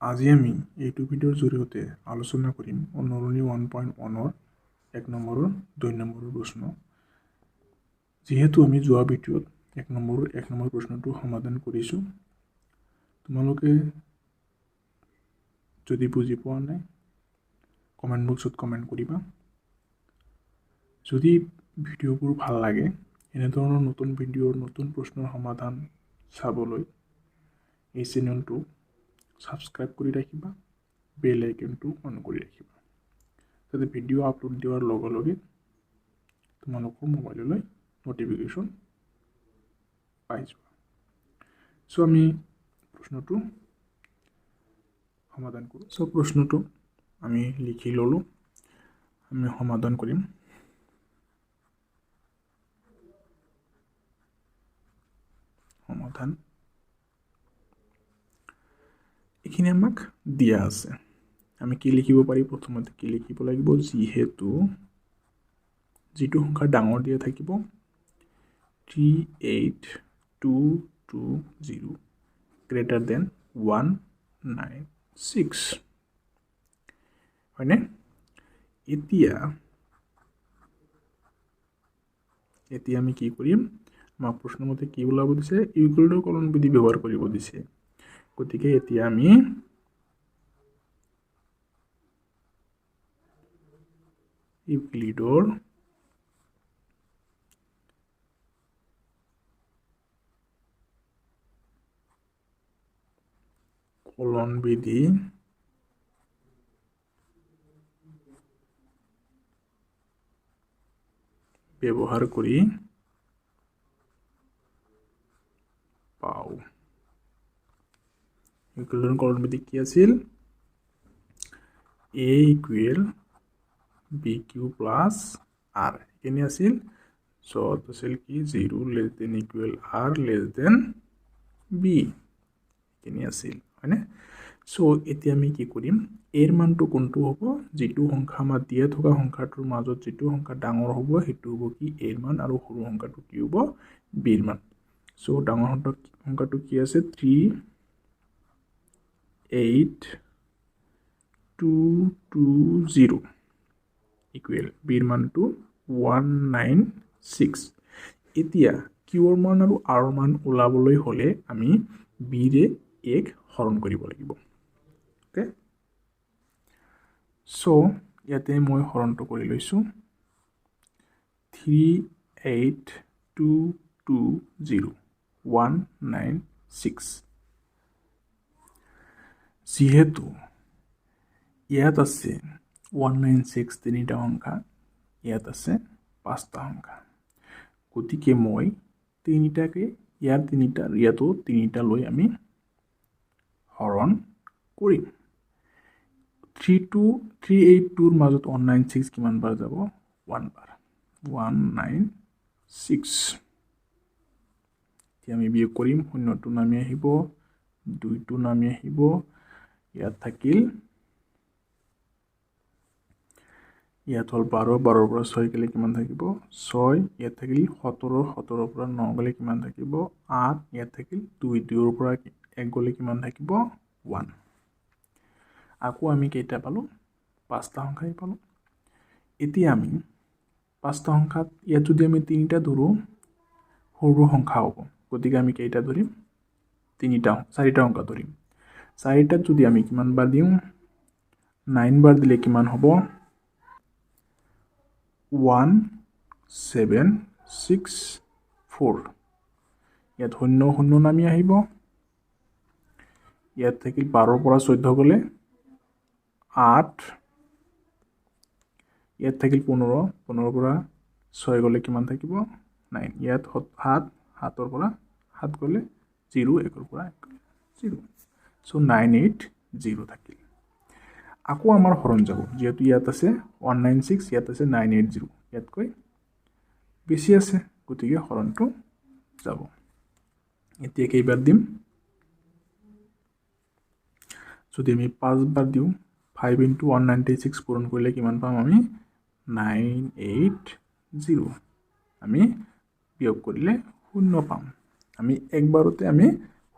আজি আমি এইটো ভিডিঅ'ৰ জৰিয়তে আলোচনা কৰিম অনুৰণী 1.1ৰ 1 নম্বৰৰ 2 নম্বৰৰ প্ৰশ্ন। যেহেতু আমি যোৱা ভিডিঅ'ত 1 নম্বৰ প্ৰশ্নটো সমাধান কৰিছো, তোমালোকে যদি বুজি পোৱা নাই কমেন্ট বক্সত কমেন্ট কৰিবা। যদি ভিডিঅ'বোৰ ভাল লাগে এনে ধৰণৰ নতুন ভিডিঅ'ৰ নতুন প্ৰশ্নৰ সমাধান চাবলৈ এই চেনেলটো সাবস্ক্ৰাইব কৰি ৰাখিবা, বেল আইকনটো অন কৰি ৰাখিবা, যাতে ভিডিঅ' আপলোড দিয়াৰ লগে লগে তোমালোকৰ মোবাইললৈ নটিফিকেশ্যন পাই যোৱা। সো আমি প্ৰশ্নটো সমাধান কৰোঁ। সো প্ৰশ্নটো আমি লিখি ললো, আমি সমাধান কৰিম। সমাধান এখানে আমাক দিয়া আছে, আমি কি লিখিব পাৰি? প্ৰথমতে কি লিখিব লাগিব? যেহেতু যেটো সংখ্যা ডাঙৰ দিয়া থাকিব 38220 গ্ৰেটাৰ দেন 196 হয়নে? এতিয়া আমি কি কৰিম? আমাক প্ৰশ্নমতে কি ওলাব দিছে? ইকুৱেল টু কলন বিধি ব্যৱহাৰ কৰিব দিছে। গতিকে এতিয়া আমি ইউক্লিডৰ কলন বিধি ব্যৱহাৰ কৰি পাও। ইকুৱেল কলন বিধি কি আছিল? a equal bq plus r এখানে আছিল। সো আছিল কি 0 less than equal r less than b এখানে আছিল হয়নে? সো এতিয়া আমি কি কৰিম? এৰ মানটো কোনটো হ'ব? যেটো সংখ্যা আমাৰ দিয়া থকা সংখ্যাটোৰ মাজত যেটো সংখ্যা ডাঙৰ হ'ব হেতু হ'ব কি এৰ মান, আৰু সৰু সংখ্যাটো কি হ'ব? b এৰ মান। সো ডাঙৰ সংখ্যাটো কি আছে? 38220 ইকুৱেল b এৰ মানটো 196। এতিয়া q এৰ মান আৰু r এৰ মান ওলাবলৈ হলে আমি b ৰে 1 হৰণ কৰিব লাগিব। ওকে, সো ইয়াতে মই হৰণটো কৰি লৈছো 38220 196। যেহেতু ইয়াত আছে 196 তিনিটা সংখ্যা, ইয়াত আছে 5টা সংখ্যা, গতিকে মই তিনিটাকে ইয়াত তিনিটা ইয়াতো তিনিটা লৈ আমি হৰণ কৰিম। 382ৰ মাজত 196 কিমান বাৰ যাব? 1 বাৰ, 196। এতিয়া আমি বিয়োগ কৰিম, শূন্যটো নামি আহিব, 2টো নামি আহিব, ইয়াত থাকিল ইয়াত হল 12, 12ৰ পৰা 6 গলে কিমান থাকিব? 6, ইয়াত থাকিল 17, 17ৰ পৰা 9 গলে কিমান থাকিব? 8, ইয়াত থাকিল 2, 2ৰ পৰা 1 গলে কিমান থাকিব? 1। আকৌ আমি কেইটা পালো? 5টা সংখ্যাই পালো। এতিয়া আমি 5টা সংখ্যাত ইয়াত যদি আমি 3টা ধৰো সৰু সংখ্যা হ'ব, গতিকে আমি কেইটা ধৰিম? 4টা সংখ্যা ধৰিম। 4টাত যদি আমি কিমান বাৰ দিও? 9 বাৰ দিলে কিমান হ'ব? 1764। ইয়াত শূন্য শূন্য নামি আহিব, ইয়াত থাকিল 12ৰ পৰা 14 গলে 8, ইয়াত থাকিল 15, 15ৰ পৰা 6 গলে কিমান থাকিব? 9, ইয়াত 7, 7ৰ পৰা 7 গলে 0, 1ৰ পৰা 1 গলে 0। সো 980 থাকিল। আকৌ আমাৰ হৰণ যাব, যেহেতু ইয়াত আছে 196, ইয়াত আছে 980, ইয়াতকৈ বেছি আছে, গতিকে হৰণটো যাব। এতিয়া কেইবাৰ দিম? যদি আমি 5 বাৰ দিও 5 into 196 পূৰণ কৰিলে কিমান পাম আমি? 980। আমি বিয়োগ কৰিলে শূন্য পাম। আমি একবাৰতে আমি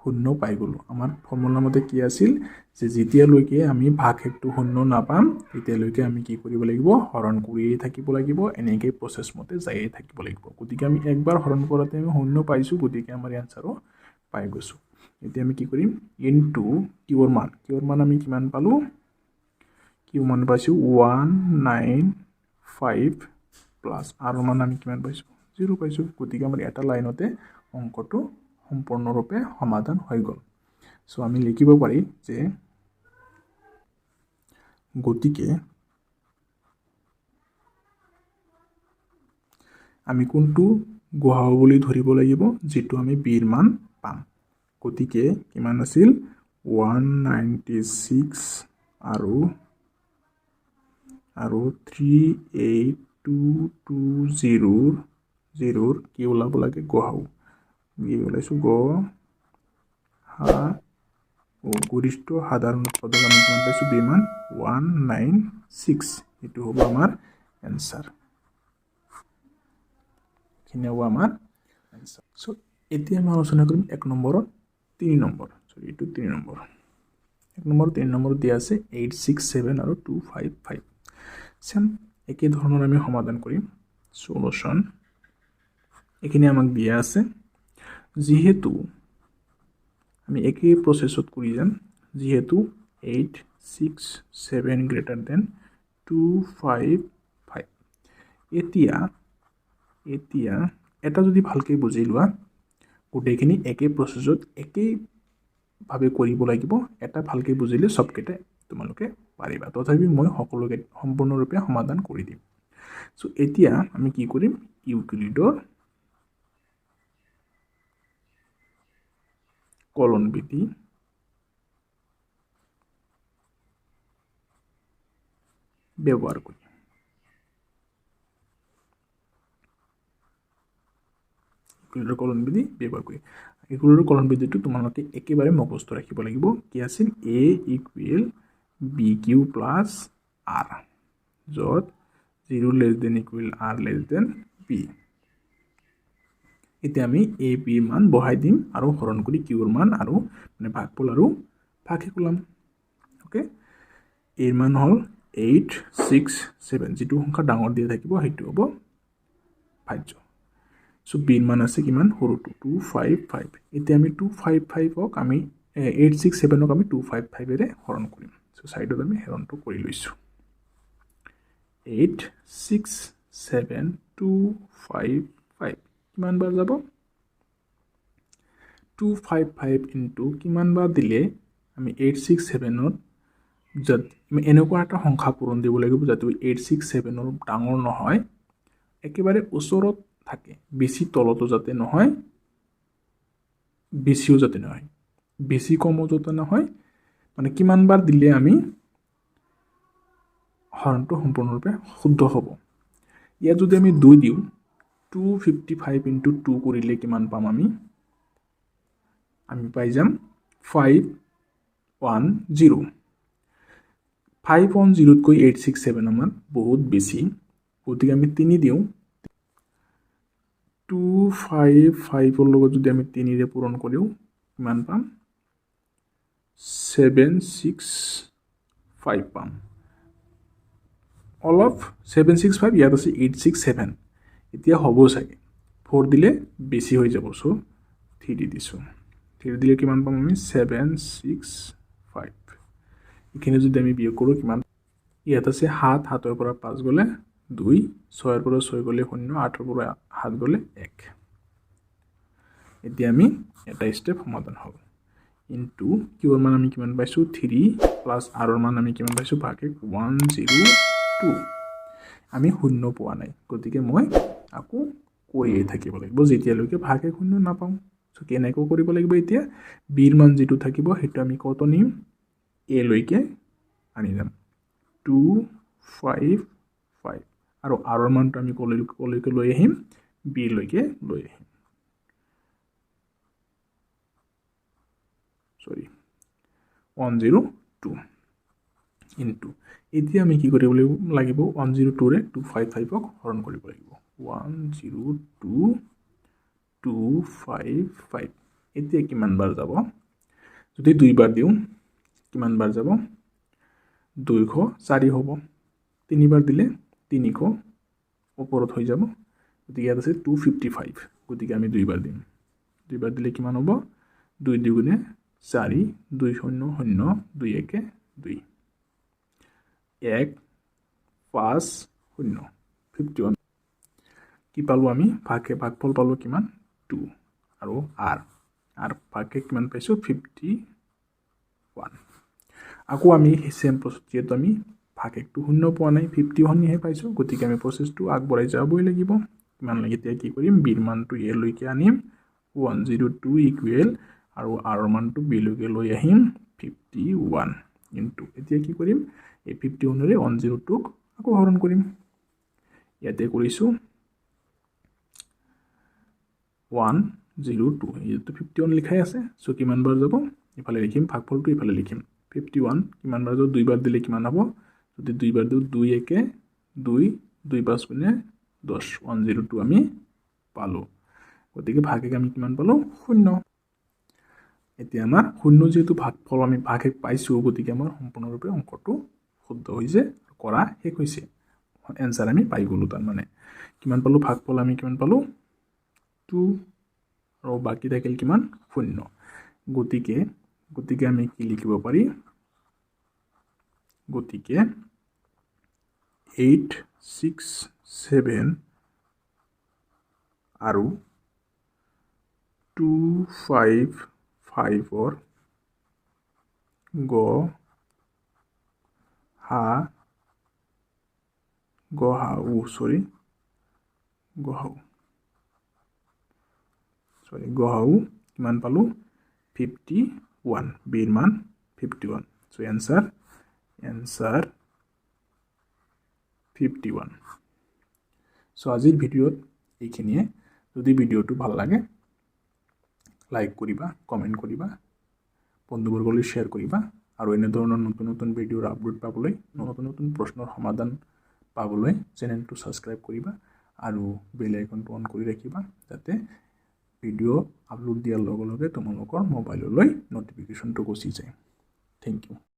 শূন্য পাই গ'লোঁ আমাৰ ফৰ্মুলা মতে কি আছিল যে যেতিয়ালৈকে আমি ভাগশেষটো শূন্য নাপাম তেতিয়ালৈকে আমি কি কৰিব লাগিব হৰণ কৰিয়েই থাকিব লাগিব এনেকৈ প্ৰচেছ মতে যায়েই থাকিব লাগিব গতিকে আমি একবাৰ হৰণ কৰোঁতে আমি শূন্য পাইছোঁ গতিকে আমাৰ এনচাৰো পাই গৈছোঁ এতিয়া আমি কি কৰিম ইনটু কিউৰ মান আমি কিমান পালোঁ কিউ মান পাইছোঁ 195 প্লাছ আৰ মান আমি কিমান পাইছোঁ 0 পাইছোঁ গতিকে আমাৰ এটা লাইনতে অংকটো সম্পূৰ্ণৰূপে সমাধান হৈ গ'ল সো আমি লিখিব পাৰি যে গতিকে আমি কোনটো গহাও বুলি ধৰিব লাগিব যেটো আমি বিৰ মান পাম গতিকে কিমান আছিল 196 আৰু 38220 কি ওলাব লাগে গহাও কি ওলাইছো গৰিষ্ঠ সাধাৰণ উৎপাদক আমি কিমান পাইছোঁ বিৰ মান 196 এটো হ'ব আমাৰ এনসাৰ খিনি হ'ব আমাৰ এনসাৰ সো এতিয়া আমি আলোচনা কৰিম 1 নম্বৰৰ 3 নম্বৰ সৰি এটো 3 নম্বৰ 1 নম্বৰ 3 নম্বৰ দিয়া আছে 867 আৰু 255 সেম একে ধৰণৰ আমি সমাধান কৰিম সলিউশন এখিনি আমাক দিয়া আছে যেহেতু আমি একে প্ৰসেছত কৰি যাম যেহেতু 867 গ্ৰেটাৰ দেন 255 এতিয়া এটা যদি ভালকে বুজি লোৱা গোটেইখিনি একে প্ৰসেছত একে ভাবে কৰিব লাগিব এটা ভালকে বুজিলে সবকেইটা তোমালোকে পাৰিবা তথাপি মই সকলোকে সম্পূৰ্ণৰূপে সমাধান কৰি দিম সো এতিয়া আমি কি কৰিম ইউক্লিডৰ কলন বিধি ব্যৱহাৰ কৰিম ইউক্লিডৰ কলন বিধি ব্যৱহাৰ কৰিম ইউক্লিডৰ কলন বিধিটো তোমালোকে একেবাৰে মুখস্থ ৰাখিব লাগিব কি আছিল a equal bq plus r যত 0 less than equal r less than b এতিয়া আমি a b মান বহাই দিম আৰু হৰণ কৰি q ৰ মান আৰু মানে ভাগফল আৰু ভাগশেষ ওলাম ওকে a ৰ মান হল 867 যেটো সংখ্যা ডাঙৰ দিয়া থাকিব হেতু হ'ব ভাজ্য সো b ৰ মান আছে কিমান সৰুটো 255 এতিয়া আমি 255 ক আমি 867 ক আমি 255 এৰে হৰণ কৰিম সো সাইডত আমি হৰণটো কৰি লৈছো 867 কিমান বাৰ যাব 255 ইনটু কিমান বাৰ দিলে আমি 867 ত যত এনেকুৱা এটা সংখ্যা পূৰণ দিব লাগিব যাতে 867 ৰ ডাঙৰ নহয় একেবাৰে ওচৰত থাকে বেছি তলতো যাতে নহয় বেছিও যাতে নহয় বেছি কমও যাতে নহয় মানে কিমান বাৰ দিলে আমি হৰণটো সম্পূৰ্ণৰূপে শুদ্ধ হ'ব ইয়াত যদি আমি 2 দিও 255 into 2 কৰিলে কিমান পাম আমি পাই যাম 510 510 তকৈ 867 আমাৰ বহুত বেছি গতিকে আমি 3 দিও 255 ৰ লগত যদি আমি 3 ৰে পূৰণ কৰিও কিমান পাম 765 পাম all of 765 ইয়াত আছে 867 এতিয়া হ'ব চাগে 4 দিলে বেছি হৈ যাব সো 3 দিছো 3 দিলে কিমান পাম আমি 765 এখানে যদি আমি বিয়োগ কৰো কিমান ইয়াত আছে 7 7 ৰ পৰা 5 গলে 2 6 ৰ পৰা 6 গলে 0 8 ৰ পৰা 7 গলে 1 এতিয়া আমি এটা স্টেপ সমাধান হ'ব ইনটু কিউৰ মান আমি কিমান পাইছো 3 প্লাস r ৰ মান আমি কিমান পাইছো ভাগে 102 আমি শূন্য পোৱা নাই গতিকে মই আকো কৰিয়ে থাকিব লাগিব যেতিয়ালৈকে ভাগে শূন্য নাপাম সো কেনেকৈ কৰিব লাগিব এতিয়া b ৰ মান যেটো থাকিব হেতু আমি কত নিম a লৈকে আনি যাম 255 আৰু r ৰ মানটো আমি কলৈকে লৈ আহিম b লৈকে লৈ আহিম সৰি 102 ইনটু এতিয়া আমি কি কৰিব লাগিব 102 ৰে 255 ক হৰণ কৰিব লাগিব 102 255 এতিয়া কিমান বাৰ যাব যদি 2 বাৰ দিওঁ কিমান বাৰ যাব 204 হ'ব 3 বাৰ দিলে 300 ওপৰত হৈ যাব গতিকে ইয়াত আছে 255 গতিকে আমি 2 বাৰ দিম 2 বাৰ দিলে কিমান হ'ব 2 দুগুণে 4 2 0 0 2 1 2 1 5 0 51 কি পালো আমি ভাগফল পালো কিমান 2 আৰু r ভাগে কিমান পাইছো 51 আকৌ আমি সেম প্ৰসেস যেটো আমি ভাগটো 0 পোৱা নাই 51 হে পাইছো গতিকে আমি প্ৰসেসটো আগবঢ়াই যাবই লাগিব কিমান লাগে এতিয়া কি কৰিম b ৰ মানটো a লৈকে আনিম 102 ইকুৱেল আৰু r ৰ মানটো b লৈকে লৈ আহিম 51 ইনটু এতিয়া কি কৰিম এই 51 ৰে 102 ক আকৌ হৰণ কৰিম ইয়াতে কৰিছো 102 এইটো 51 লিখাই আছে সো কিমান বাৰ যাব ইফালে লিখিম ভাগফলটো ইফালে লিখিম 51 কিমান বাৰ যাব 2 বাৰ দিলে কিমান হ'ব যদি 2 বাৰ দিও 2 1 2 2 5 গুণে 10 102 আমি পালো গতিকে ভাগে আমি কিমান পালো 0 এতিয়া আমাৰ 0 যেটো ভাগফল আমি ভাগে পাইছো গতিকে আমাৰ সম্পূৰ্ণৰূপে অংকটো শুদ্ধ হৈছে কৰা শেষ হৈছে এনসাৰ আমি পাই গলো তাৰ মানে কিমান পালো ভাগফল আমি কিমান পালো 2 আৰু বাকি থাকিল কিমান 0 গতিকে আমি কি লিখিব পাৰি গতিকে 8 6 7 আৰু 2 5 5 or go ha কিমান পালো 51 বিৰ মান 51 সো এনসাৰ 51 সো আজিৰ ভিডিওত এইখিনিয়ে যদি ভিডিওটো ভাল লাগে লাইক কৰিবা কমেন্ট কৰিবা বন্ধুবৰ্গলৈ শেয়াৰ কৰিবা আৰু এনে ধৰণৰ নতুন ভিডিওৰ আপডেট পাবলৈ নতুন প্ৰশ্নৰ সমাধান পাবলৈ চেনেলটো সাবস্ক্ৰাইব কৰিবা আৰু বেল আইকনটো অন কৰি ৰাখিবা যাতে ভিডিও আপলোড দিয়াৰ লগে লগে তোমালোকৰ মোবাইললৈ নটিফিকেশনটো গুচি যায় থ্যাংক ইউ